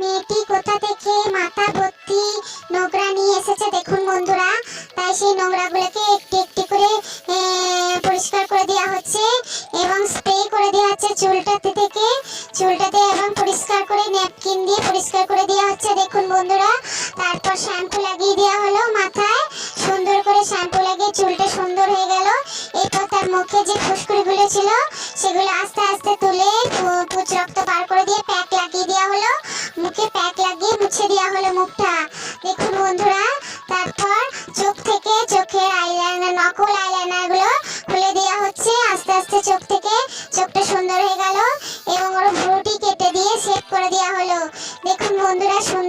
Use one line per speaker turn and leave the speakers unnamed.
মেয়েটি কোথা থেকে মাথা ভর্তি নোংরা নিয়ে এসেছে দেখুন বন্ধুরা। তাই সেই নোংরাগুলোকে একটি একটি করে পরিষ্কার করে দেওয়া হচ্ছে এবং স্প্রে করে দেওয়া হচ্ছে চুলটাতে এবং পরিষ্কার করে ন্যাপকিন দিয়ে পরিষ্কার করে দেওয়া হচ্ছে দেখুন বন্ধুরা। তারপর শ্যাম্পু লাগিয়ে দেওয়া হলো মাথায়, সুন্দর করে শ্যাম্পু লাগিয়ে চুলটা সুন্দর হয়ে গেল। এরপর তার মুখে যে ফুসকুড়িগুলো ছিল সেগুলো আস্তে আস্তে তুলে পুচ রক্ত বার করে দিয়ে প্যাক লাগিয়ে দেওয়া হলো, মুখে প্যাক লাগিয়ে মুছে দেওয়া হলো মুখটা দেখুন বন্ধুরা। তারপর চোখ থেকে চোখের আইলাইনার নকল আইলাইনার গুলো খুলে দেওয়া হচ্ছে আস্তে আস্তে চোখ থেকে। চোখটা সুন্দর হয়ে গেল এবং ওর ভ্রুটি কেটে দিয়ে শেপ করে দেওয়া হলো দেখুন বন্ধুরা। সুন্দর